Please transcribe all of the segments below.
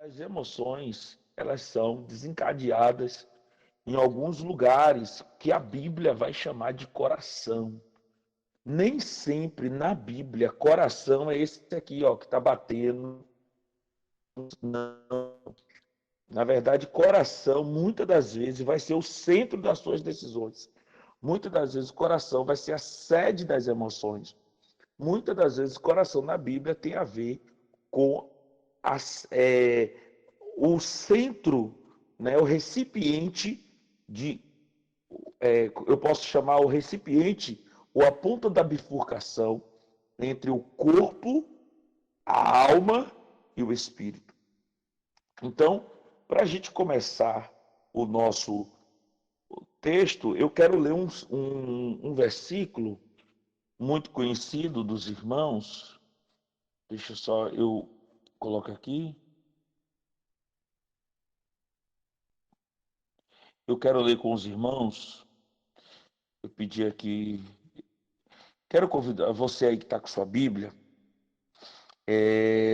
As emoções, elas são desencadeadas em alguns lugares que a Bíblia vai chamar de coração. Nem sempre na Bíblia, coração é esse aqui, ó, que está batendo. Não. Na verdade, coração, muitas das vezes, vai ser o centro das suas decisões. Muitas das vezes, o coração vai ser a sede das emoções. Muitas das vezes, o coração na Bíblia tem a ver com as, o centro, né, o recipiente de, eu posso chamar o recipiente ou a ponta da bifurcação entre o corpo, a alma e o espírito. Então, para a gente começar o nosso texto, eu quero ler um versículo muito conhecido dos irmãos. Deixa só eu colocar aqui. Eu quero ler com os irmãos. Eu pedi aqui. Quero convidar você aí que está com sua Bíblia,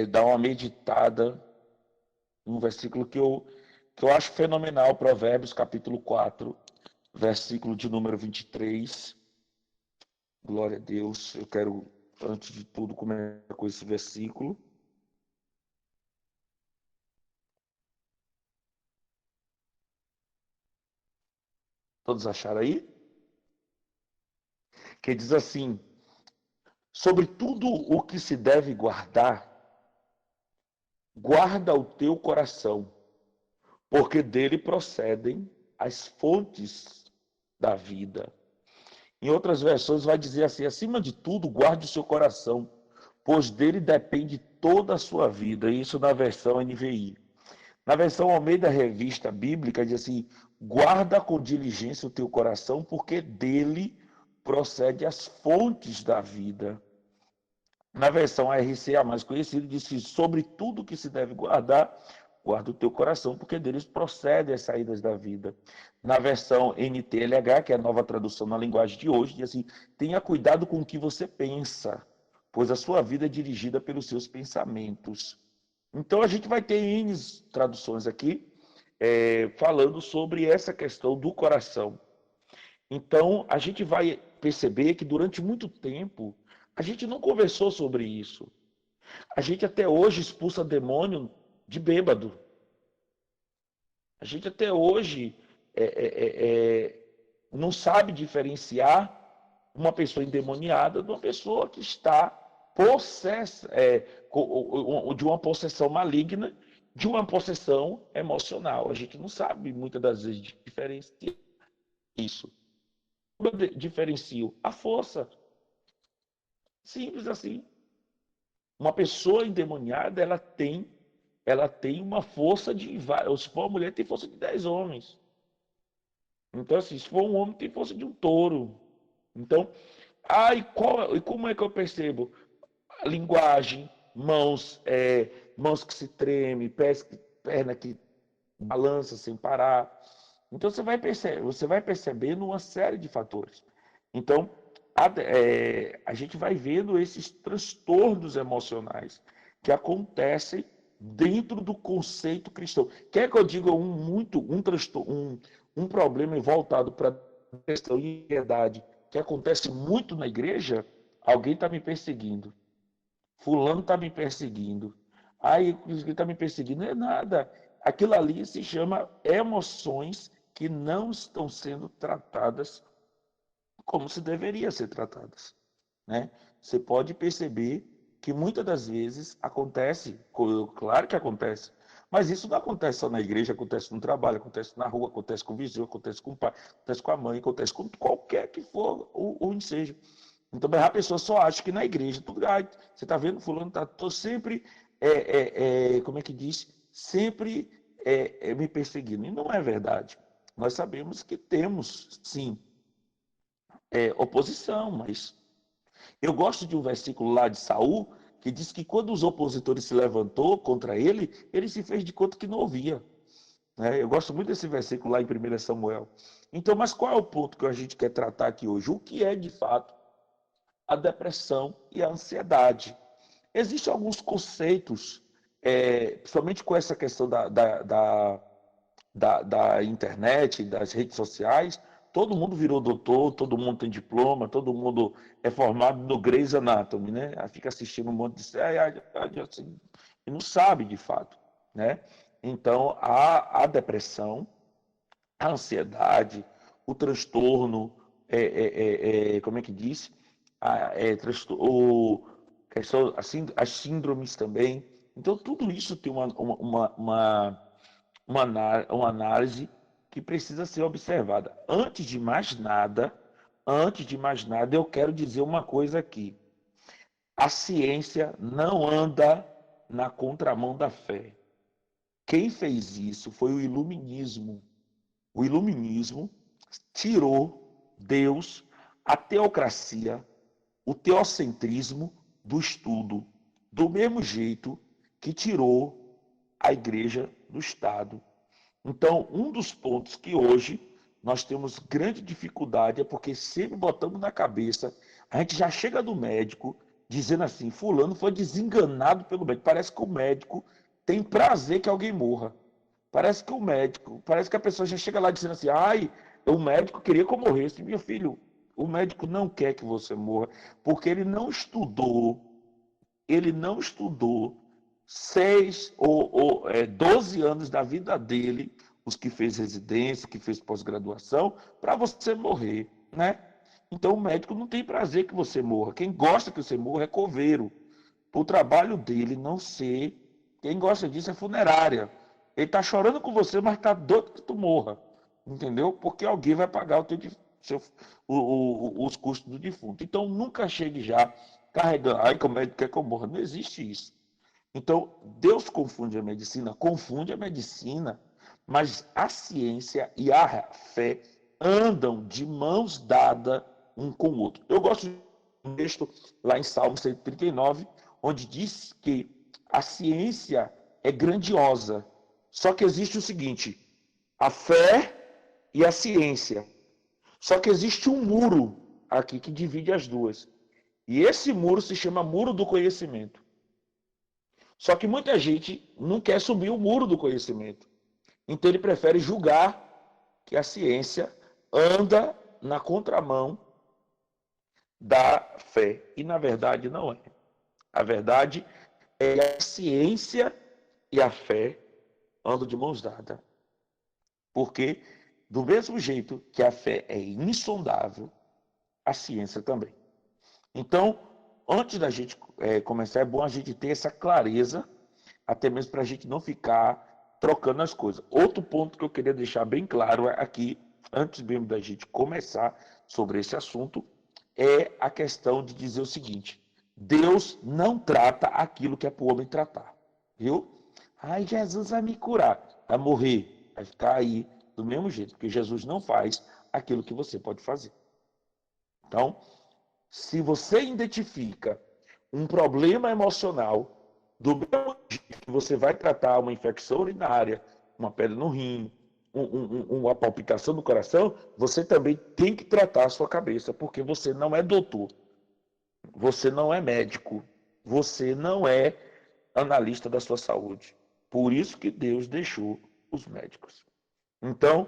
dar uma meditada num versículo que eu acho fenomenal, Provérbios capítulo 4, versículo de número 23. Glória a Deus. Eu quero, antes de tudo, começar com esse versículo. Todos acharam aí? Que diz assim: sobre tudo o que se deve guardar, guarda o teu coração, porque dele procedem as fontes da vida. Em outras versões vai dizer assim: acima de tudo, guarde o seu coração, pois dele depende toda a sua vida. Isso na versão NVI. Na versão Almeida Revista Bíblica diz assim: guarda com diligência o teu coração, porque dele procede as fontes da vida. Na versão RCA mais conhecida, diz que sobre tudo que se deve guardar, guarda o teu coração, porque deles procedem as saídas da vida. Na versão NTLH, que é a nova tradução na linguagem de hoje, diz assim: tenha cuidado com o que você pensa, pois a sua vida é dirigida pelos seus pensamentos. Então a gente vai ter N traduções aqui, falando sobre essa questão do coração. Então a gente vai perceber que durante muito tempo a gente não conversou sobre isso. A gente até hoje expulsa demônio de bêbado. A gente até hoje não sabe diferenciar uma pessoa endemoniada de uma pessoa que está possessa, de uma possessão maligna, de uma possessão emocional. A gente não sabe muitas das vezes diferenciar isso. Como eu diferencio? A força. Simples assim. Uma pessoa endemoniada, ela tem uma força de vários. Se for uma mulher, tem força de 10 homens. Então, assim, se for um homem, tem força de um touro. Então, e como é que eu percebo? A linguagem, mãos que se tremem, perna que balança sem parar. Então, você vai percebendo uma série de fatores. Então, a gente vai vendo esses transtornos emocionais que acontecem dentro do conceito cristão. Quer que eu diga um problema voltado para a questão de piedade que acontece muito na igreja? Alguém está me perseguindo. Fulano está me perseguindo. Aí, ele está me perseguindo. Não é nada. Aquilo ali se chama emoções que não estão sendo tratadas como se deveria ser tratadas, né? Você pode perceber que muitas das vezes acontece, claro que acontece, mas isso não acontece só na igreja, acontece no trabalho, acontece na rua, acontece com o vizinho, acontece com o pai, acontece com a mãe, acontece com qualquer que for onde seja. Então, a pessoa só acha que na igreja, tudo, você está vendo, fulano está sempre, como é que diz? Sempre me perseguindo. E não é verdade. Nós sabemos que temos, sim, oposição, mas eu gosto de um versículo lá de Saul que diz que quando os opositores se levantou contra ele, ele se fez de conta que não ouvia. Né? Eu gosto muito desse versículo lá em 1 Samuel. Então, mas qual é o ponto que a gente quer tratar aqui hoje? O que é, de fato, a depressão e a ansiedade? Existem alguns conceitos principalmente com essa questão da internet, das redes sociais, todo mundo virou doutor, todo mundo tem diploma, todo mundo é formado no Grey's Anatomy, né? Aí fica assistindo um monte de série, assim, e não sabe de fato, né? Então, a depressão, a ansiedade, o transtorno, como é que diz? O, as síndromes também. Então, tudo isso tem uma análise que precisa ser observada. Antes de mais nada, eu quero dizer uma coisa aqui. A ciência não anda na contramão da fé. Quem fez isso foi o iluminismo. O iluminismo tirou Deus, a teocracia, o teocentrismo do estudo, do mesmo jeito que tirou a igreja do Estado. Então, um dos pontos que hoje nós temos grande dificuldade é porque sempre botamos na cabeça, a gente já chega do médico dizendo assim, fulano foi desenganado pelo médico. Parece que o médico tem prazer que alguém morra. Parece que a pessoa já chega lá dizendo assim, ai, o médico queria que eu morresse. Meu filho, o médico não quer que você morra, porque ele não estudou 12 anos da vida dele, os que fez residência, que fez pós-graduação, para você morrer, né? Então o médico não tem prazer que você morra. Quem gosta que você morra é coveiro. O trabalho dele não ser. Quem gosta disso é funerária. Ele está chorando com você, mas está doido que tu morra. Entendeu? Porque alguém vai pagar os custos do defunto. Então nunca chegue já carregando. Ai, que o médico quer que eu morra. Não existe isso. Então, Deus confunde a medicina, mas a ciência e a fé andam de mãos dadas um com o outro. Eu gosto de um texto lá em Salmo 139, onde diz que a ciência é grandiosa, só que existe o seguinte, a fé e a ciência. Só que existe um muro aqui que divide as duas. E esse muro se chama muro do conhecimento. Só que muita gente não quer subir o muro do conhecimento. Então ele prefere julgar que a ciência anda na contramão da fé. E na verdade não é. A verdade é que a ciência e a fé andam de mãos dadas. Porque do mesmo jeito que a fé é insondável, a ciência também. Então, antes da gente começar, é bom a gente ter essa clareza, até mesmo para a gente não ficar trocando as coisas. Outro ponto que eu queria deixar bem claro aqui, antes mesmo da gente começar sobre esse assunto, é a questão de dizer o seguinte: Deus não trata aquilo que é para o homem tratar, viu? Ai, Jesus vai me curar, vai morrer, vai ficar aí do mesmo jeito, porque Jesus não faz aquilo que você pode fazer. Então, se você identifica um problema emocional, do mesmo jeito que você vai tratar uma infecção urinária, uma pedra no rim, uma palpitação no coração, você também tem que tratar a sua cabeça, porque você não é doutor, você não é médico, você não é analista da sua saúde. Por isso que Deus deixou os médicos. Então,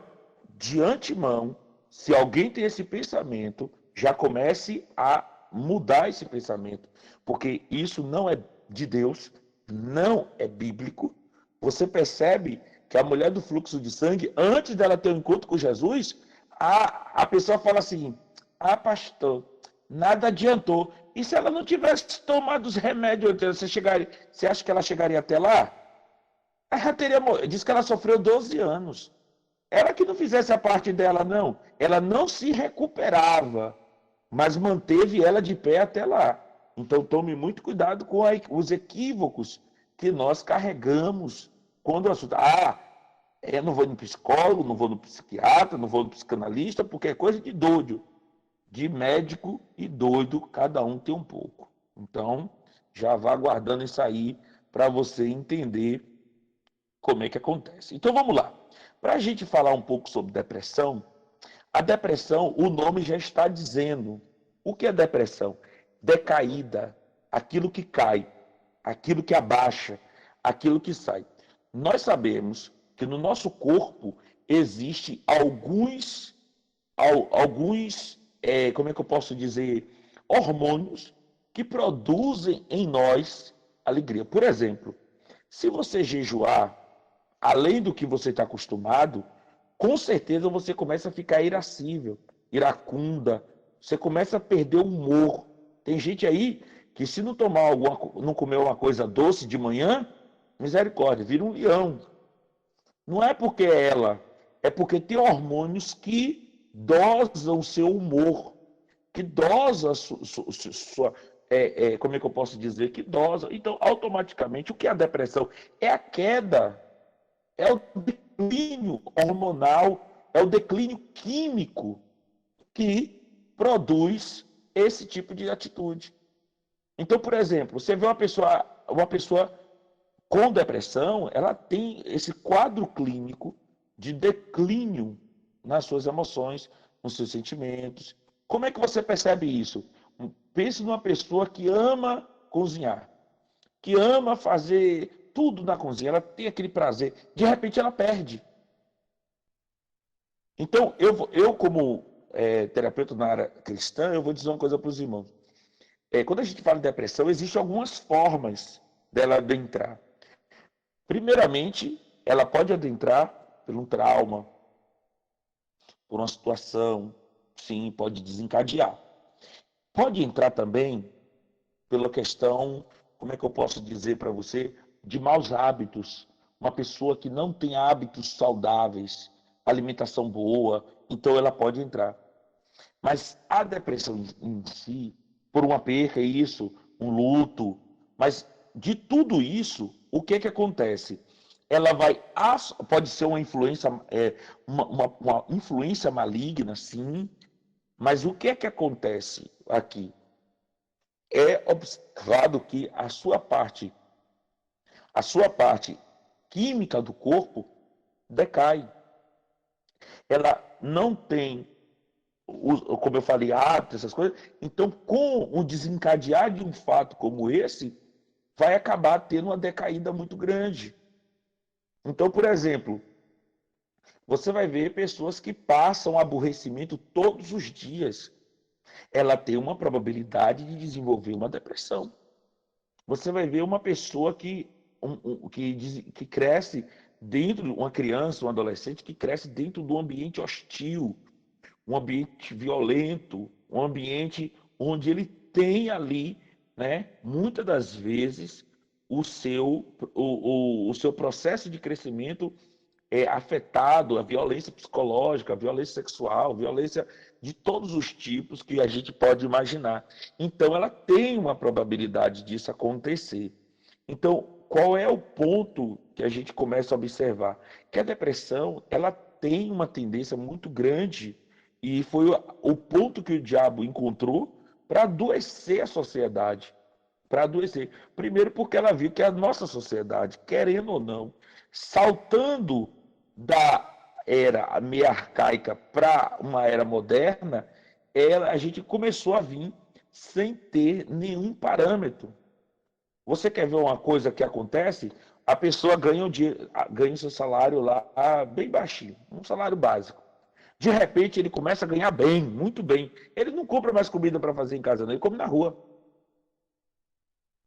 de antemão, se alguém tem esse pensamento, já comece a mudar esse pensamento, porque isso não é de Deus, não é bíblico. Você percebe que a mulher do fluxo de sangue, antes dela ter um encontro com Jesus, a pessoa fala assim: ah, pastor, nada adiantou. E se ela não tivesse tomado os remédios, você acha que ela chegaria até lá? Ela teria, diz que ela sofreu 12 anos. Ela que não fizesse a parte dela, não. Ela não se recuperava, mas manteve ela de pé até lá. Então tome muito cuidado com os equívocos que nós carregamos quando o assunto. Eu não vou no psicólogo, não vou no psiquiatra, não vou no psicanalista, porque é coisa de doido. De médico e doido, cada um tem um pouco. Então, já vá guardando isso aí para você entender como é que acontece. Então vamos lá. Para a gente falar um pouco sobre depressão, a depressão, o nome já está dizendo. O que é depressão? Decaída, aquilo que cai, aquilo que abaixa, aquilo que sai. Nós sabemos que no nosso corpo existe alguns, como é que eu posso dizer, hormônios que produzem em nós alegria. Por exemplo, se você jejuar além do que você está acostumado, com certeza você começa a ficar irascível, iracunda, você começa a perder o humor. Tem gente aí que se não não comer uma coisa doce de manhã, misericórdia, vira um leão. Não é porque é ela, é porque tem hormônios que dosam o seu humor, que dosa a sua como é que eu posso dizer? Que dosa. Então, automaticamente, o que é a depressão? É a queda, é o declínio hormonal, é o declínio químico que produz esse tipo de atitude. Então, por exemplo, você vê uma pessoa com depressão, ela tem esse quadro clínico de declínio nas suas emoções, nos seus sentimentos. Como é que você percebe isso? Pense numa pessoa que ama cozinhar, que ama fazer tudo na cozinha, ela tem aquele prazer, de repente ela perde. Então, eu como terapeuta na área cristã, eu vou dizer uma coisa para os irmãos. Quando a gente fala de depressão, existem algumas formas dela adentrar. Primeiramente, ela pode adentrar por um trauma, por uma situação, sim, pode desencadear. Pode entrar também pela questão, como é que eu posso dizer para você, de maus hábitos. Uma pessoa que não tem hábitos saudáveis, alimentação boa, então ela pode entrar. Mas a depressão em si, por uma perca, isso, um luto, mas de tudo isso, o que acontece? Ela vai, pode ser uma influência, uma influência maligna, sim, mas o que acontece aqui? É observado que a sua parte química do corpo decai. Ela não tem, como eu falei, hábitos, essas coisas. Então, com o desencadear de um fato como esse, vai acabar tendo uma decaída muito grande. Então, por exemplo, você vai ver pessoas que passam aborrecimento todos os dias. Ela tem uma probabilidade de desenvolver uma depressão. Você vai ver uma pessoa que cresce dentro, uma criança, um adolescente que cresce dentro de um ambiente hostil, um ambiente violento, um ambiente onde ele tem ali, né, muitas das vezes, o seu processo de crescimento é afetado, a violência psicológica, a violência sexual, a violência de todos os tipos que a gente pode imaginar. Então, ela tem uma probabilidade disso acontecer. Então, qual é o ponto que a gente começa a observar? Que a depressão, ela tem uma tendência muito grande e foi o ponto que o diabo encontrou para adoecer a sociedade, para adoecer. Primeiro porque ela viu que a nossa sociedade, querendo ou não, saltando da era meio arcaica para uma era moderna, a gente começou a vir sem ter nenhum parâmetro. Você quer ver uma coisa que acontece? A pessoa ganha o seu salário lá bem baixinho, um salário básico. De repente ele começa a ganhar bem, muito bem. Ele não compra mais comida para fazer em casa, não, ele come na rua.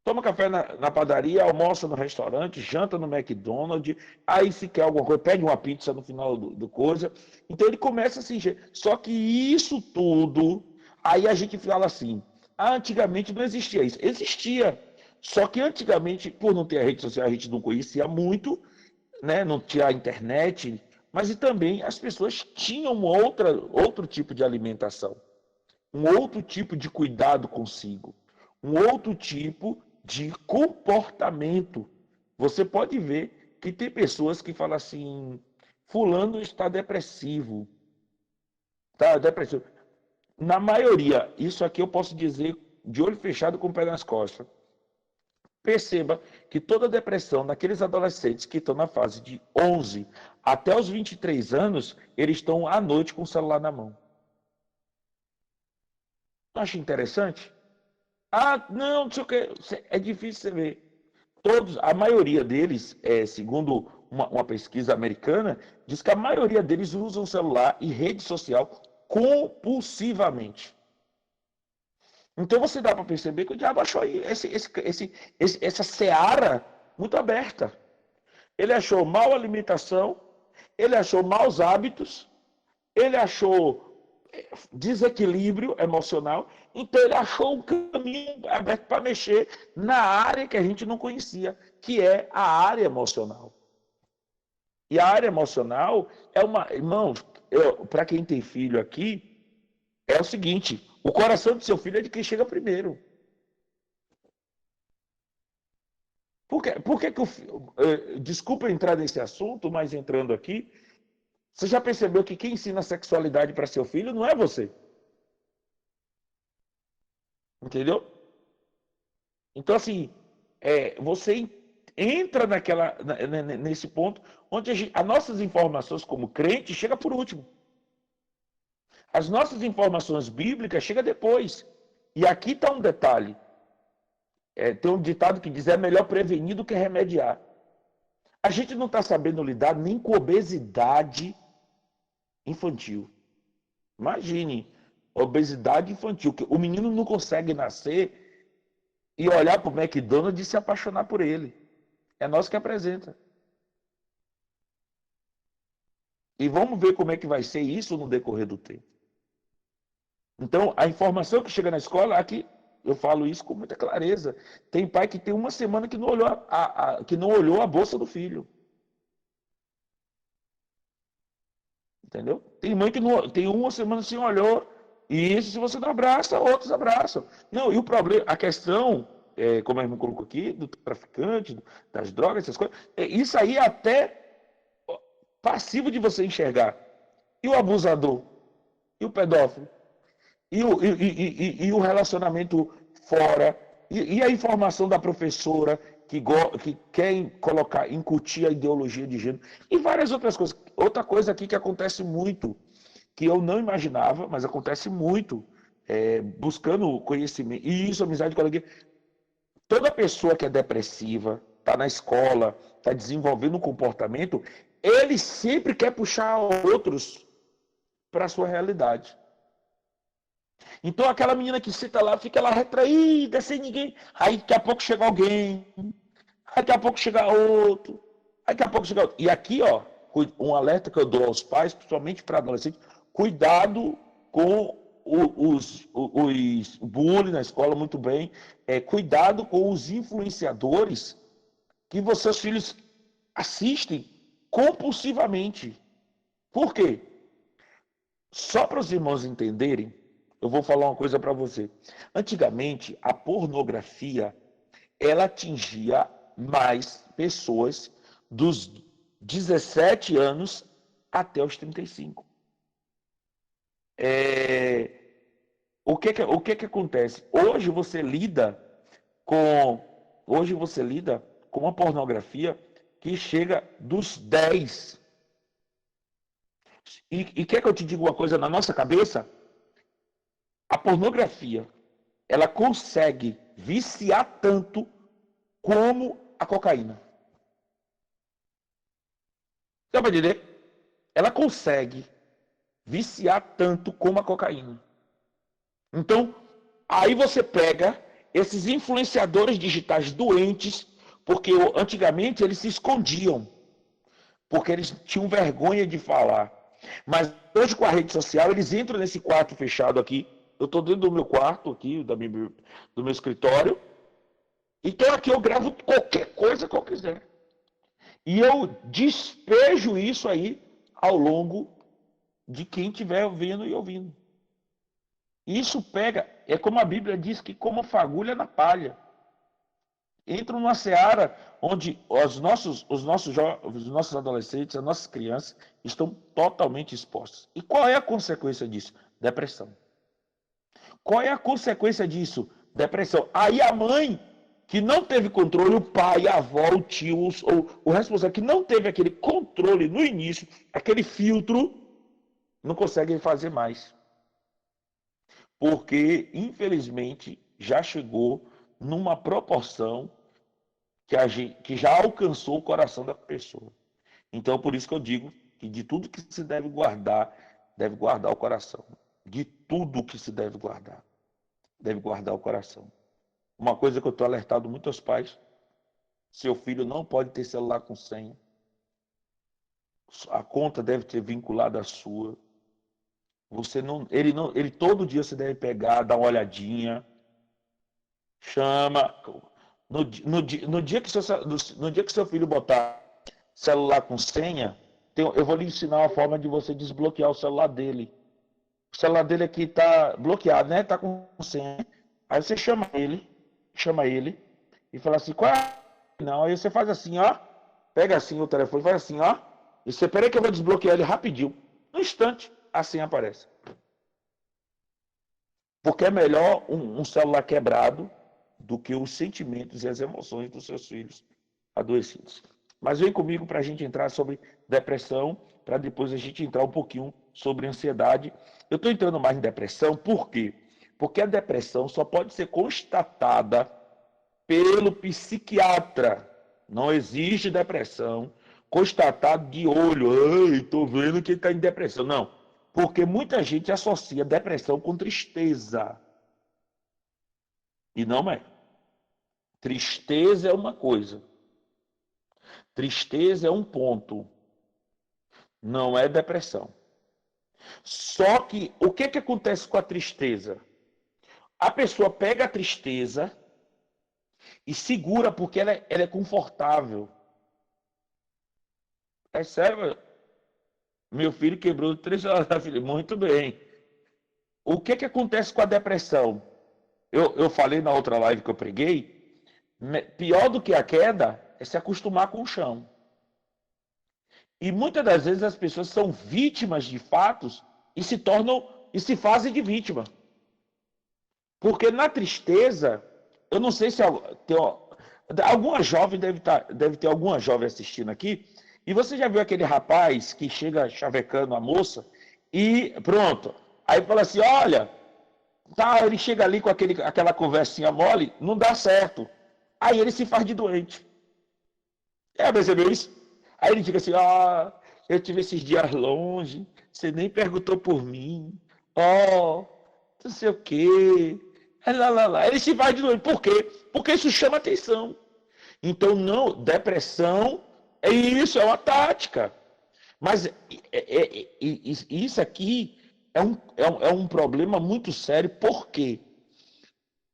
Toma café na padaria, almoça no restaurante, janta no McDonald's, aí se quer alguma coisa, pede uma pizza no final do coisa. Então ele começa a se encher. Só que isso tudo, aí a gente fala assim, antigamente não existia isso. Existia. Só que antigamente, por não ter a rede social, a gente não conhecia muito, né? Não tinha a internet, mas e também as pessoas tinham outro tipo de alimentação, um outro tipo de cuidado consigo, um outro tipo de comportamento. Você pode ver que tem pessoas que falam assim, fulano está depressivo, tá depressivo. Na maioria, isso aqui eu posso dizer de olho fechado com o pé nas costas. Perceba que toda depressão naqueles adolescentes que estão na fase de 11 até os 23 anos, eles estão à noite com o celular na mão. Acho interessante? Ah, não sei o que. É difícil você ver. Todos, a maioria deles, segundo uma pesquisa americana, diz que a maioria deles usam celular e rede social compulsivamente. Então você dá para perceber que o diabo achou aí essa seara muito aberta. Ele achou mal alimentação, ele achou maus hábitos, ele achou desequilíbrio emocional, então ele achou um caminho aberto para mexer na área que a gente não conhecia, que é a área emocional. E a área emocional é uma... Irmãos, para quem tem filho aqui, é o seguinte, o coração do seu filho é de quem chega primeiro. Por que desculpa entrar nesse assunto, mas entrando aqui, você já percebeu que quem ensina sexualidade para seu filho não é você? Entendeu? Então, assim, você entra nesse ponto onde as nossas informações como crente chega por último. As nossas informações bíblicas chegam depois. E aqui está um detalhe. Tem um ditado que diz: é melhor prevenir do que remediar. A gente não está sabendo lidar nem com obesidade infantil. Imagine, obesidade infantil, que o menino não consegue nascer e olhar para o McDonald's e se apaixonar por ele. É nós que apresenta. E vamos ver como é que vai ser isso no decorrer do tempo. Então, a informação que chega na escola, aqui eu falo isso com muita clareza. Tem pai que tem uma semana que não olhou que não olhou a bolsa do filho. Entendeu? Tem mãe que não, tem uma semana sem olhou. E isso, se você não abraça, outros abraçam. Não, e o problema, a questão, como a irmã colocou aqui, do traficante, das drogas, essas coisas, isso aí é até passivo de você enxergar. E o abusador? E o pedófilo? E o relacionamento fora? E a informação da professora que quer colocar, incutir a ideologia de gênero? E várias outras coisas. Outra coisa aqui que acontece muito, que eu não imaginava, mas acontece muito, buscando conhecimento, e isso, amizade com alegria. Toda pessoa que é depressiva, está na escola, está desenvolvendo um comportamento, ele sempre quer puxar outros para a sua realidade. Então aquela menina que senta lá, fica lá retraída, sem ninguém. Aí daqui a pouco chega alguém, aí daqui a pouco chega outro, aí daqui a pouco chega outro. E aqui, ó, um alerta que eu dou aos pais, principalmente para adolescentes, cuidado com os bullying na escola, muito bem. Cuidado com os influenciadores que vocês filhos assistem compulsivamente. Por quê? Só para os irmãos entenderem, eu vou falar uma coisa para você. Antigamente, a pornografia, ela atingia mais pessoas dos 17 anos até os 35. O que acontece? Hoje você lida com uma pornografia que chega dos 10. E quer que eu te diga uma coisa na nossa cabeça? A pornografia, ela consegue viciar tanto como a cocaína. Dá para entender? Ela consegue viciar tanto como a cocaína. Então, aí você pega esses influenciadores digitais doentes, porque antigamente eles se escondiam, porque eles tinham vergonha de falar. Mas hoje com a rede social, eles entram nesse quarto fechado aqui. Eu estou dentro do meu quarto aqui, do meu escritório. Então aqui eu gravo qualquer coisa que eu quiser. E eu despejo isso aí ao longo de quem estiver vendo e ouvindo. Isso pega, é como a Bíblia diz, que como fagulha na palha. Entra numa seara onde os nossos adolescentes, as nossas crianças estão totalmente expostos. E qual é a consequência disso? Depressão. Qual é a consequência disso? Depressão. Aí a mãe que não teve controle, o pai, a avó, o tio, o responsável que não teve aquele controle no início, aquele filtro, não consegue fazer mais. Porque, infelizmente, já chegou numa proporção que já alcançou o coração da pessoa. Então, por isso que eu digo que de tudo que se deve guardar o coração. De tudo que se deve guardar o coração. Uma coisa que eu estou alertado muito aos pais: seu filho não pode ter celular com senha. A conta deve ter vinculado à sua. Ele todo dia você deve pegar, dar uma olhadinha, chama. No dia que seu filho botar celular com senha, eu vou lhe ensinar uma forma de você desbloquear o celular dele. O celular dele aqui está bloqueado, né? Está com senha. Aí você chama ele e fala assim: qual é? Não, aí você faz assim, ó. Pega assim o telefone, faz assim, ó. E você, peraí que eu vou desbloquear ele rapidinho. No instante, a senha aparece. Porque é melhor um celular quebrado do que os sentimentos e as emoções dos seus filhos adoecidos. Mas vem comigo para a gente entrar sobre depressão, para depois a gente entrar um pouquinho sobre ansiedade. Eu estou entrando mais em depressão, por quê? Porque a depressão só pode ser constatada pelo psiquiatra. Não existe depressão constatada de olho. Ai, estou vendo que ele está em depressão. Não, porque muita gente associa depressão com tristeza. E não é. Tristeza é uma coisa. Tristeza é um ponto. Não é depressão. Só que o que acontece com a tristeza? A pessoa pega a tristeza e segura porque ela é confortável. É sério, meu filho quebrou 3 horas da filha. Muito bem. O que acontece com a depressão? Eu falei na outra live que eu preguei, pior do que a queda é se acostumar com o chão. E muitas das vezes as pessoas são vítimas de fatos e se fazem de vítima. Porque na tristeza, eu não sei se tem alguma jovem deve ter alguma jovem assistindo aqui, e você já viu aquele rapaz que chega chavecando a moça e pronto. Aí fala assim: olha, tá, ele chega ali com aquela conversinha mole, não dá certo. Aí ele se faz de doente. Percebeu isso? Aí ele fica assim: ah, eu tive esses dias longe, você nem perguntou por mim. Ó, não sei o quê. Lá, lá, lá. Ele se faz de doente. Por quê? Porque isso chama atenção. Então, não, depressão é isso, é uma tática. Mas isso aqui é um problema muito sério. Por quê?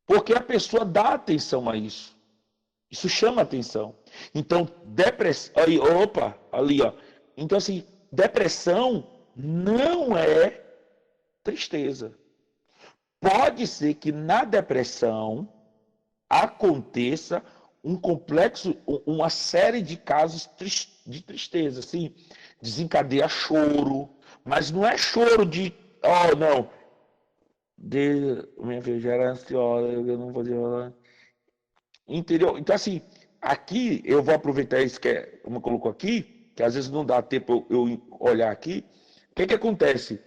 Porque a pessoa dá atenção a isso. Isso chama atenção. Então, depressão. Aí, opa, ali, ó. Então, assim, depressão não é tristeza. Pode ser que na depressão aconteça um complexo, uma série de casos de tristeza, assim, desencadeia choro, mas não é choro de, oh, não, minha filha já era ansiosa, eu não vou dizer, entendeu? Então, assim, aqui eu vou aproveitar isso que como colocou aqui, que às vezes não dá tempo eu olhar aqui. O que acontece?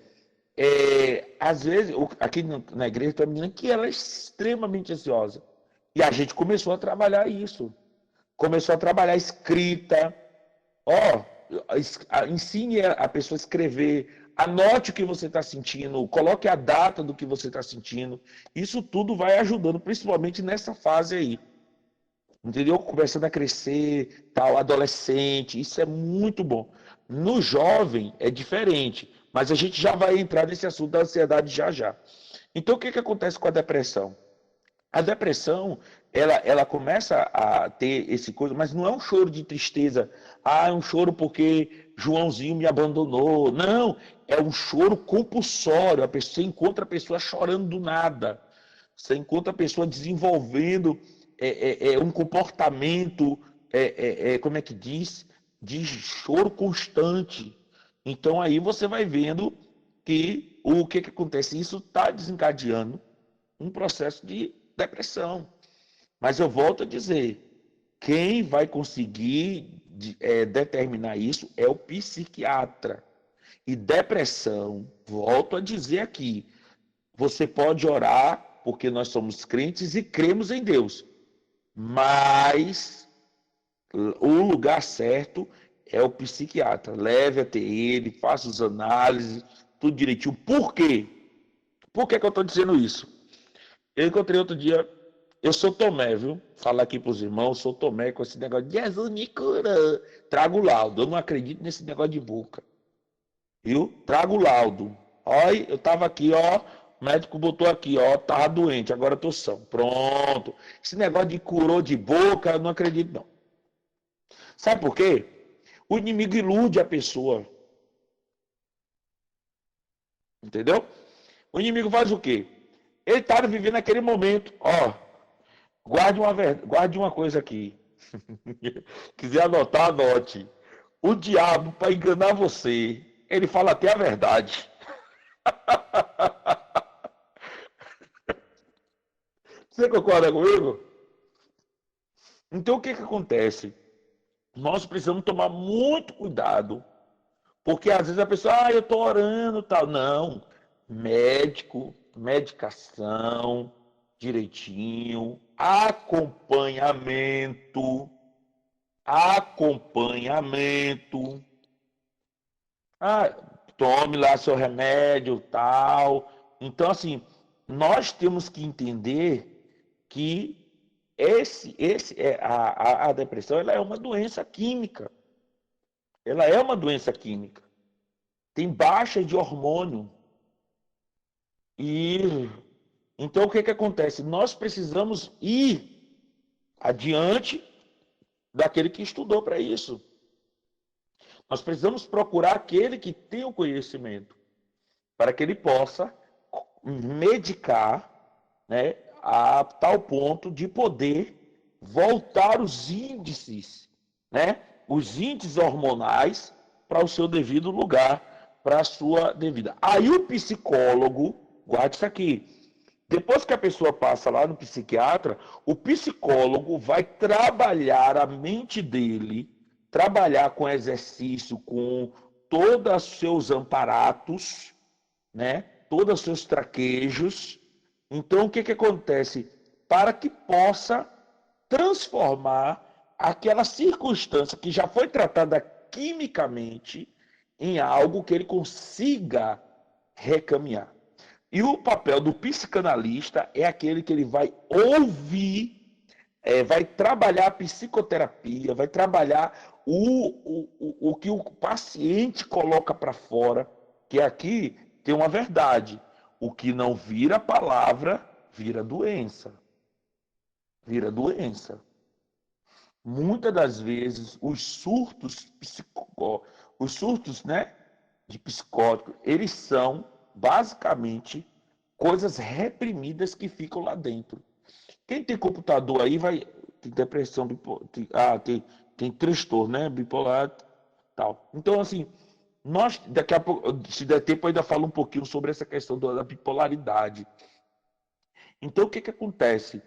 Às vezes, aqui na igreja tem uma menina que ela é extremamente ansiosa. E a gente começou a trabalhar isso. Começou a trabalhar a escrita. Ó, ensine a pessoa a escrever. Anote o que você está sentindo. Coloque a data do que você está sentindo. Isso tudo vai ajudando, principalmente nessa fase aí. Entendeu? Começando a crescer, tal, adolescente. Isso é muito bom. No jovem é diferente. Mas a gente já vai entrar nesse assunto da ansiedade já já. Então, o que acontece com a depressão? A depressão, ela começa a ter esse coisa, mas não é um choro de tristeza. Ah, é um choro porque Joãozinho me abandonou. Não, é um choro compulsório. Você encontra a pessoa chorando do nada. Você encontra a pessoa desenvolvendo um comportamento, como é que diz? De choro constante. Então aí você vai vendo que o que acontece? Isso está desencadeando um processo de depressão. Mas eu volto a dizer, quem vai conseguir determinar isso é o psiquiatra. E depressão, volto a dizer aqui, você pode orar, porque nós somos crentes e cremos em Deus. Mas O lugar certo é o psiquiatra. Leve até ele, faça as análises, tudo direitinho. Por quê? Por que eu estou dizendo isso? Eu encontrei outro dia, eu sou Tomé, viu? Falar aqui para os irmãos, sou Tomé com esse negócio de Jesus me cura. Trago o laudo, eu não acredito nesse negócio de boca. Viu? Trago o laudo. Olha, eu estava aqui, ó, o médico botou aqui, ó, tava doente, agora tô são. Pronto. Esse negócio de curou de boca, eu não acredito não. Sabe por quê? O inimigo ilude a pessoa. Entendeu? O inimigo faz o quê? Ele está vivendo aquele momento. Ó, guarde uma coisa aqui. Quiser anotar, anote. O diabo, para enganar você, ele fala até a verdade. Você concorda comigo? Então o que acontece? Nós precisamos tomar muito cuidado, porque às vezes a pessoa, eu estou orando, tal. Não, médico, medicação, direitinho, acompanhamento. Ah, tome lá seu remédio, tal. Então, assim, nós temos que entender que a depressão ela é uma doença química. Ela é uma doença química. Tem baixa de hormônio. E então o que acontece? Nós precisamos ir adiante daquele que estudou para isso. Nós precisamos procurar aquele que tem o conhecimento para que ele possa medicar, né, a tal ponto de poder voltar os índices, né, os índices hormonais para o seu devido lugar, para a sua devida. Aí o psicólogo, guarde isso aqui, depois que a pessoa passa lá no psiquiatra, o psicólogo vai trabalhar a mente dele, trabalhar com exercício, com todos os seus amparatos, né? Todos os seus traquejos. Então, o que acontece? Para que possa transformar aquela circunstância que já foi tratada quimicamente em algo que ele consiga recaminhar. E o papel do psicanalista é aquele que ele vai ouvir, vai trabalhar a psicoterapia, vai trabalhar o que o paciente coloca para fora, que aqui tem uma verdade. O que não vira palavra, vira doença. Vira doença. Muitas das vezes, os surtos, né, de psicótico, eles são basicamente coisas reprimidas que ficam lá dentro. Quem tem computador aí vai tem depressão, tem transtorno, né, bipolar, tal. Então assim, nós daqui a pouco, se der tempo, eu ainda falo um pouquinho sobre essa questão da bipolaridade. Então o que acontece?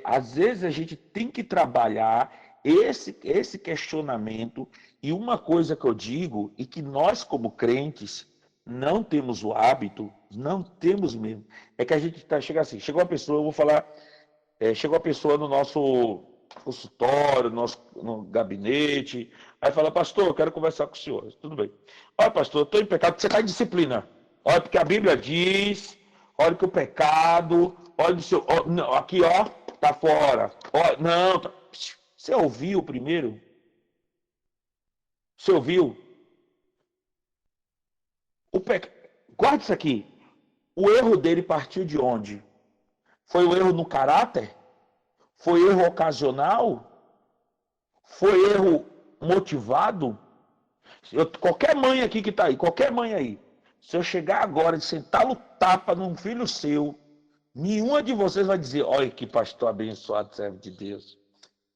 Às vezes a gente tem que trabalhar esse questionamento, e uma coisa que eu digo, e que nós como crentes não temos o hábito, não temos mesmo, é que a gente chega assim, chegou uma pessoa, eu vou falar, chegou uma pessoa no nosso consultório, no gabinete, aí fala, pastor, eu quero conversar com o senhor. Tudo bem. Olha, pastor, eu estou em pecado, você está em disciplina. Olha, porque a Bíblia diz, olha que o pecado, olha do seu, ó, não, aqui, ó, tá fora. Ó, não, tá, você ouviu primeiro? Você ouviu? Guarda isso aqui. O erro dele partiu de onde? Foi o erro no caráter? Foi erro ocasional? Foi erro motivado? Qualquer mãe aqui que está aí, qualquer mãe aí, se eu chegar agora e sentar no tapa num filho seu, nenhuma de vocês vai dizer, olha que pastor abençoado, servo de Deus.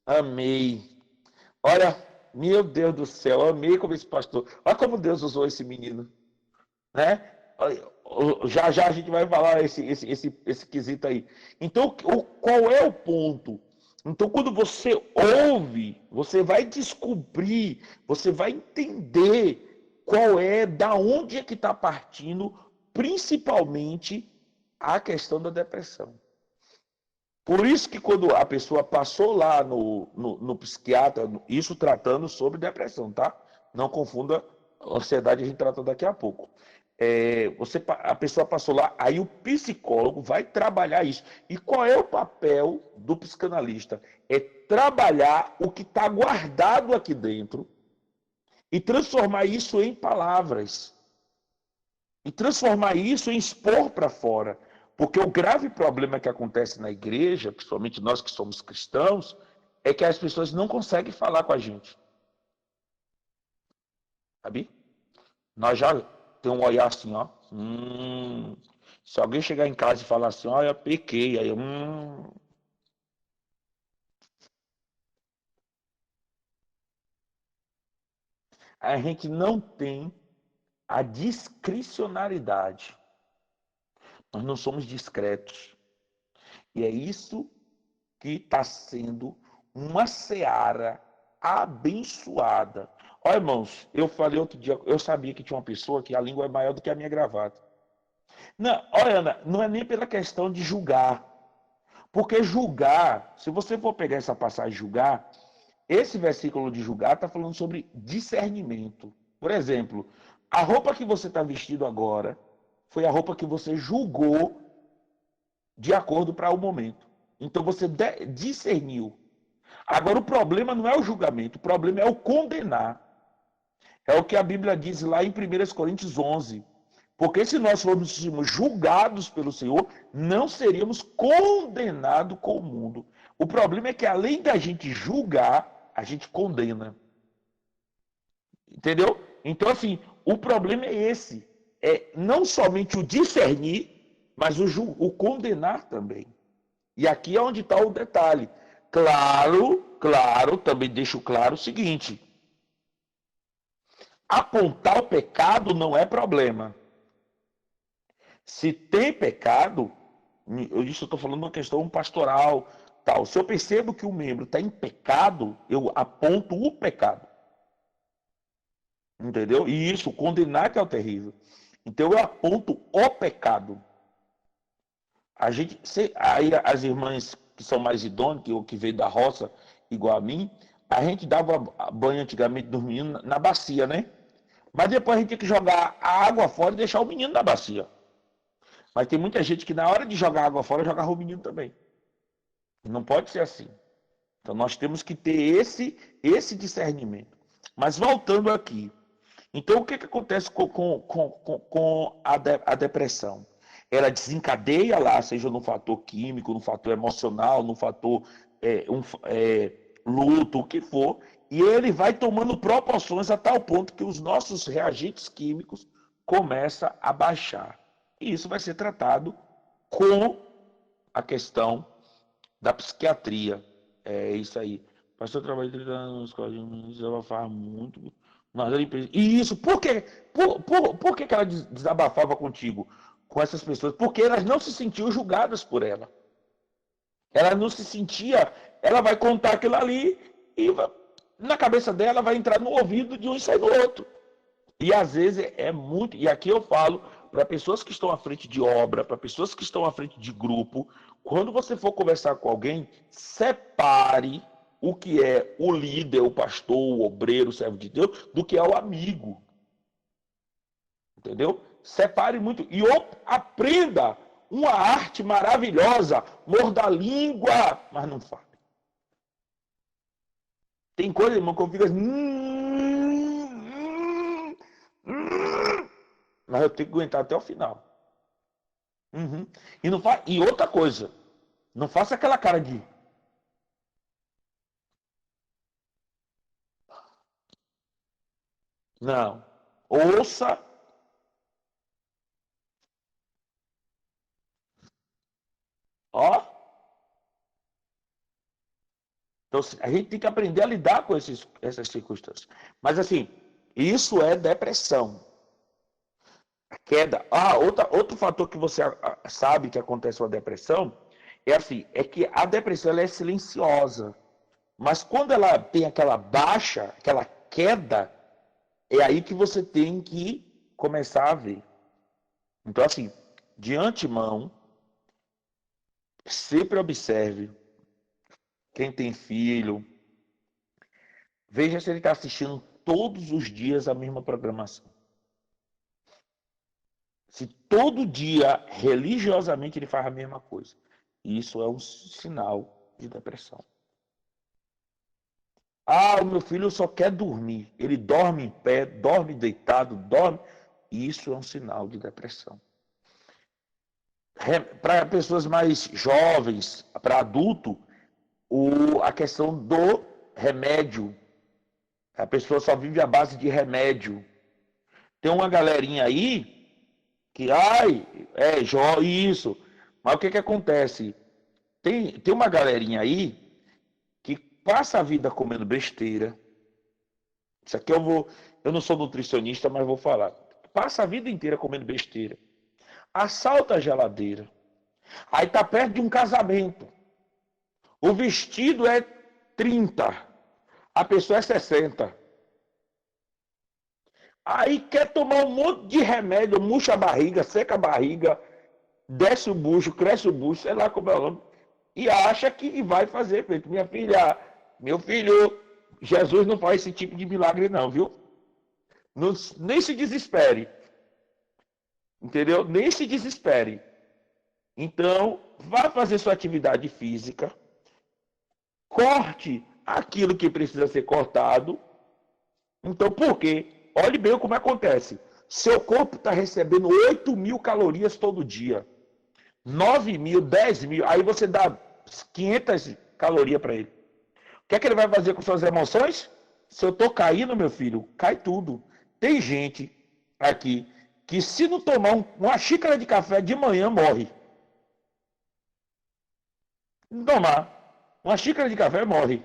Amei. Olha, meu Deus do céu, amei como esse pastor. Olha como Deus usou esse menino, né? Já já a gente vai falar esse quesito aí. Então, qual é o ponto? Então, quando você ouve, você vai descobrir, você vai entender qual da onde é que está partindo, principalmente a questão da depressão. Por isso que quando a pessoa passou lá no psiquiatra, isso tratando sobre depressão, tá? Não confunda, ansiedade a gente trata daqui a pouco. A pessoa passou lá, aí o psicólogo vai trabalhar isso. E qual é o papel do psicanalista? É trabalhar o que está guardado aqui dentro e transformar isso em palavras. E transformar isso em expor para fora. Porque o grave problema que acontece na igreja, principalmente nós que somos cristãos, é que as pessoas não conseguem falar com a gente. Sabe? Nós já temos um olhar assim, ó. Se alguém chegar em casa e falar assim, olha, eu pequei, aí a gente não tem a discricionariedade. Nós não somos discretos. E é isso que está sendo uma seara abençoada. Olha, irmãos, eu falei outro dia, eu sabia que tinha uma pessoa que a língua é maior do que a minha gravata. Não, olha, Ana, não é nem pela questão de julgar. Porque julgar, se você for pegar essa passagem de julgar, esse versículo de julgar está falando sobre discernimento. Por exemplo, a roupa que você está vestido agora foi a roupa que você julgou de acordo para o momento. Então você discerniu. Agora o problema não é o julgamento, o problema é o condenar. É o que a Bíblia diz lá em 1 Coríntios 11. Porque se nós fôssemos julgados pelo Senhor, não seríamos condenados com o mundo. O problema é que além da gente julgar, a gente condena. Entendeu? Então, assim, o problema é esse. É não somente o discernir, mas o condenar também. E aqui é onde está o detalhe. Claro, também deixo claro o seguinte: apontar o pecado não é problema. Se tem pecado, eu estou falando uma questão pastoral, tal. Se eu percebo que o membro está em pecado, eu aponto o pecado. Entendeu? E isso, condenar que é o terrível. Então eu aponto o pecado. Aí as irmãs que são mais idôneas, que veio da roça, igual a mim, a gente dava banho antigamente dos meninos na bacia, né? Mas depois a gente tinha que jogar a água fora e deixar o menino na bacia. Mas tem muita gente que na hora de jogar água fora, jogava o menino também. Não pode ser assim. Então nós temos que ter esse discernimento. Mas voltando aqui. Então o que acontece com a depressão? Ela desencadeia lá, seja no fator químico, no fator emocional, no fator luto, o que for, e ele vai tomando proporções a tal ponto que os nossos reagentes químicos começam a baixar. E isso vai ser tratado com a questão da psiquiatria. É isso aí. Pastor, eu trabalhei 30 anos na escola de meninos, ela faz muito. E isso, por quê? Por que ela desabafava contigo, com essas pessoas? Porque elas não se sentiam julgadas por ela. Ela não se sentia. Ela vai contar aquilo ali e na cabeça dela vai entrar no ouvido de um e sair do outro. E às vezes é muito. E aqui eu falo para pessoas que estão à frente de obra, para pessoas que estão à frente de grupo, quando você for conversar com alguém, separe o que é o líder, o pastor, o obreiro, o servo de Deus, do que é o amigo. Entendeu? Separe muito e aprenda uma arte maravilhosa, morda a língua, mas não fale. Tem coisa, irmão, que eu fico assim. Mas eu tenho que aguentar até o final. Uhum. E outra coisa, não faça aquela cara de. Não. Ouça. Ó. Então, a gente tem que aprender a lidar com essas circunstâncias. Mas, assim, isso é depressão. A queda. Outro fator que você sabe que acontece com a depressão é assim, é que a depressão ela é silenciosa. Mas quando ela tem aquela baixa, aquela queda, é aí que você tem que começar a ver. Então, assim, de antemão, Sempre observe quem tem filho. Veja se ele está assistindo todos os dias a mesma programação. Se todo dia, religiosamente, ele faz a mesma coisa. Isso é um sinal de depressão. Ah, o meu filho só quer dormir. Ele dorme em pé, dorme deitado, dorme. Isso é um sinal de depressão. Para pessoas mais jovens, para adulto, a questão do remédio. A pessoa só vive à base de remédio. Tem uma galerinha aí que, isso. Mas o que que acontece? Tem uma galerinha aí que passa a vida comendo besteira. Isso aqui eu não sou nutricionista, mas vou falar. Passa a vida inteira comendo besteira. Assalta a geladeira. Aí tá perto de um casamento. O vestido é 30. A pessoa é 60. Aí quer tomar um monte de remédio, murcha a barriga, seca a barriga, desce o bucho, cresce o bucho, sei lá como é o nome, e acha que vai fazer efeito. Minha filha, meu filho, Jesus não faz esse tipo de milagre não, viu? Não, nem se desespere. Entendeu? Nem se desespere. Então, vá fazer sua atividade física, corte aquilo que precisa ser cortado. Então, por quê? Olhe bem como acontece. Seu corpo está recebendo 8.000 calorias todo dia. 9.000, 10.000. Aí você dá 500 calorias para ele. O que é que ele vai fazer com suas emoções? Se eu estou caindo, meu filho, cai tudo. Tem gente aqui que se não tomar uma xícara de café de manhã, morre. Não tomar uma xícara de café, morre.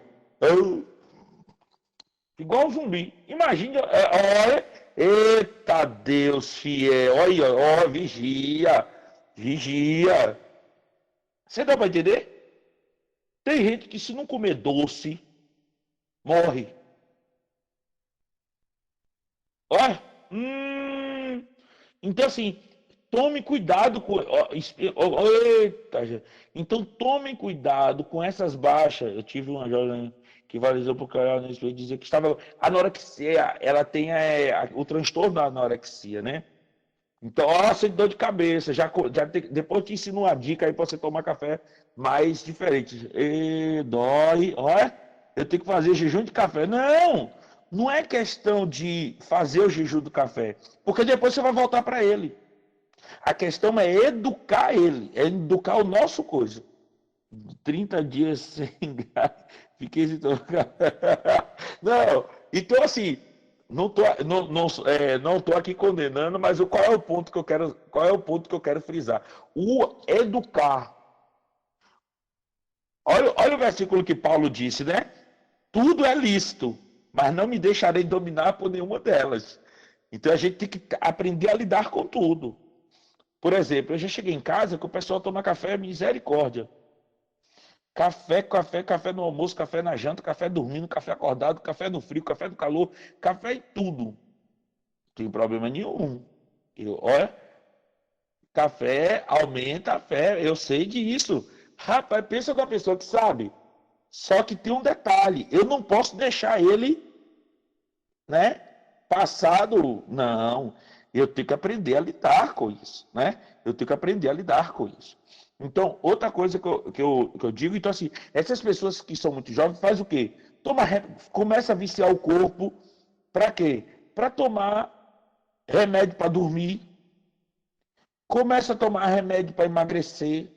Igual um zumbi. Imagina, olha, eita Deus fiel, olha, ó, vigia, vigia. Você dá para entender? Tem gente que se não comer doce, morre. Olha, então assim, tome cuidado com, eita, gente. Então tomem cuidado com essas baixas. Eu tive uma jovem que valorizou porque ela dizia que estava anorexia, ela tem o transtorno da anorexia, né? Então, ó, você dor de cabeça, depois te ensino uma dica aí para você tomar café mais diferente. Dói, ó, eu tenho que fazer jejum de café. Não, não é questão de fazer o jejum do café, porque depois você vai voltar para ele. A questão é educar ele, é educar o nosso coisa. 30 dias sem gás, fiquei sem tomar café. Não, então assim, não tô aqui condenando, mas qual é o ponto que eu quero frisar? O educar. Olha o versículo que Paulo disse, né? Tudo é lícito, mas não me deixarei dominar por nenhuma delas. Então a gente tem que aprender a lidar com tudo. Por exemplo, eu já cheguei em casa que o pessoal toma café, misericórdia. Café, café, café no almoço, café na janta, café dormindo, café acordado, café no frio, café no calor, café em tudo. Não tem problema nenhum. Olha, café aumenta a fé, eu sei disso. Rapaz, pensa com a pessoa que sabe. Só que tem um detalhe, eu não posso deixar ele, né, passado, não. Eu tenho que aprender a lidar com isso, né? Eu tenho que aprender a lidar com isso. Então, outra coisa que eu digo, então assim, essas pessoas que são muito jovens faz o quê? Começa a viciar o corpo, para quê? Para tomar remédio para dormir, começa a tomar remédio para emagrecer,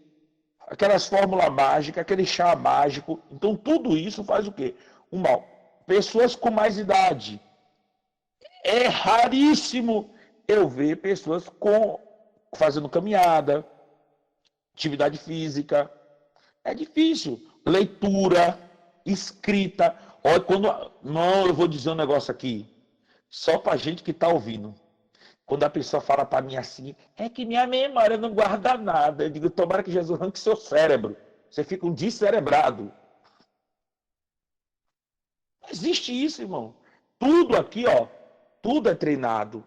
aquelas fórmulas mágicas, aquele chá mágico. Então, tudo isso faz o quê? Um mal. Pessoas com mais idade. É raríssimo eu ver pessoas fazendo caminhada, atividade física. É difícil. Leitura, escrita. Olha, não, eu vou dizer um negócio aqui, só para gente que está ouvindo. Quando a pessoa fala para mim assim, é que minha memória não guarda nada. Eu digo, tomara que Jesus arranque seu cérebro. Você fica um descerebrado. Não existe isso, irmão. Tudo aqui, ó, tudo é treinado.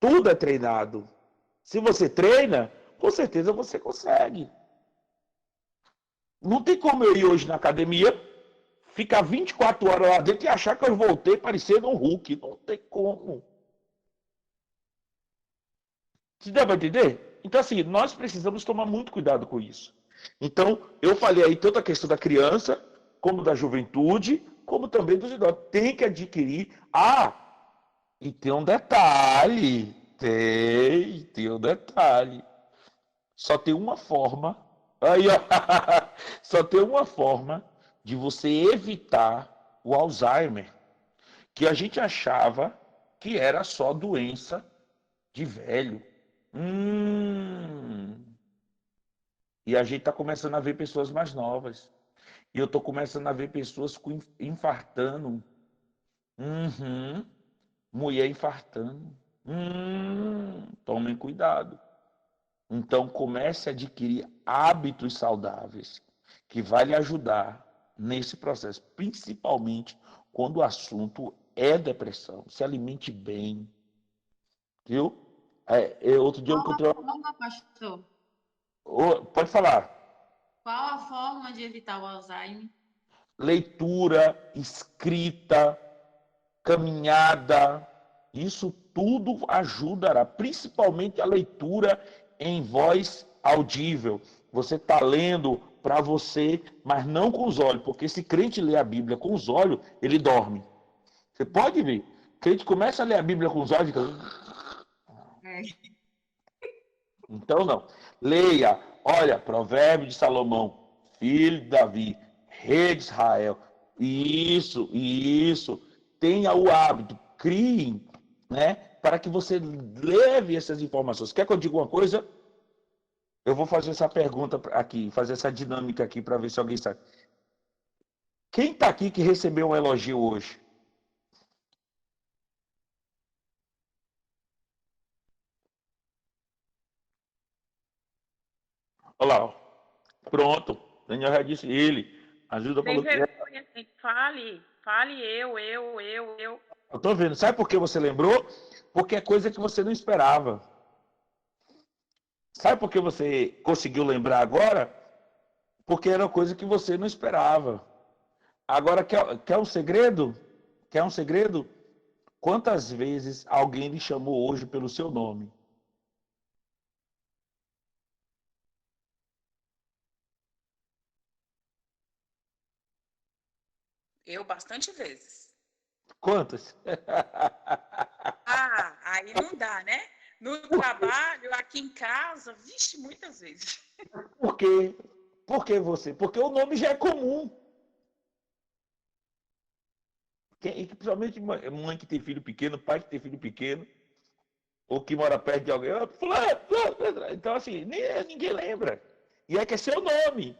Tudo é treinado. Se você treina, com certeza você consegue. Não tem como eu ir hoje na academia, ficar 24 horas lá dentro e achar que eu voltei parecendo um Hulk. Não tem como. Você dá para entender? Então, assim, nós precisamos tomar muito cuidado com isso. Então, eu falei aí tanto a questão da criança, como da juventude, como também dos idosos. Tem que adquirir. Ah, e tem um detalhe. Tem um detalhe. Só tem uma forma. Aí, ó, só tem uma forma de você evitar o Alzheimer, que a gente achava que era só doença de velho. Hum. E a gente está começando a ver pessoas mais novas. E eu estou começando a ver pessoas infartando. Uhum. Mulher infartando. Tomem cuidado. Então comece a adquirir hábitos saudáveis que vai lhe ajudar nesse processo, principalmente quando o assunto é depressão. Se alimente bem, viu? Outro dia eu Qual a encontrei. forma, pastor? Pode falar. Qual a forma de evitar o Alzheimer? Leitura, escrita, caminhada, isso tudo ajudará, principalmente a leitura em voz audível. Você está lendo para você, mas não com os olhos, porque se crente lê a Bíblia com os olhos, ele dorme. Você pode ver. Crente começa a ler a Bíblia com os olhos e fica... É. Então, não. Leia, olha, Provérbio de Salomão, filho de Davi, rei de Israel. Isso. Tenha o hábito, crie, né? Para que você leve essas informações. Quer que eu diga uma coisa? Eu vou fazer essa pergunta aqui, fazer essa dinâmica aqui para ver se alguém sabe. Quem está aqui que recebeu um elogio hoje? Olha lá, ó. Pronto. Daniel já disse ele. Ajuda Sem pelo que é. vergonha, assim. Fale eu. Eu estou vendo. Sabe por que você lembrou? Porque é coisa que você não esperava. Sabe por que você conseguiu lembrar agora? Porque era coisa que você não esperava. Agora, quer um segredo? Quer um segredo? Quantas vezes alguém lhe chamou hoje pelo seu nome? Eu bastante vezes. Quantas? Ah, aí não dá, né? No trabalho, aqui em casa, vixe, muitas vezes. Por quê? Por que você? Porque o nome já é comum. Principalmente mãe que tem filho pequeno, pai que tem filho pequeno, ou que mora perto de alguém. Então, assim, ninguém lembra. E é que é seu nome.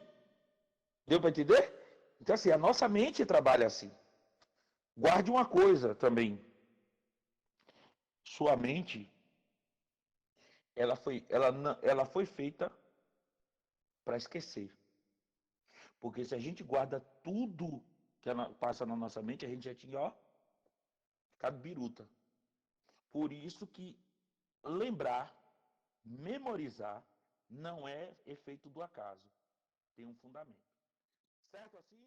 Deu para entender? Então, assim, a nossa mente trabalha assim. Guarde uma coisa também. Sua mente, ela foi feita para esquecer. Porque se a gente guarda tudo que passa na nossa mente, a gente já tinha, ó, ficado biruta. Por isso que lembrar, memorizar, não é efeito do acaso. Tem um fundamento. Certo assim?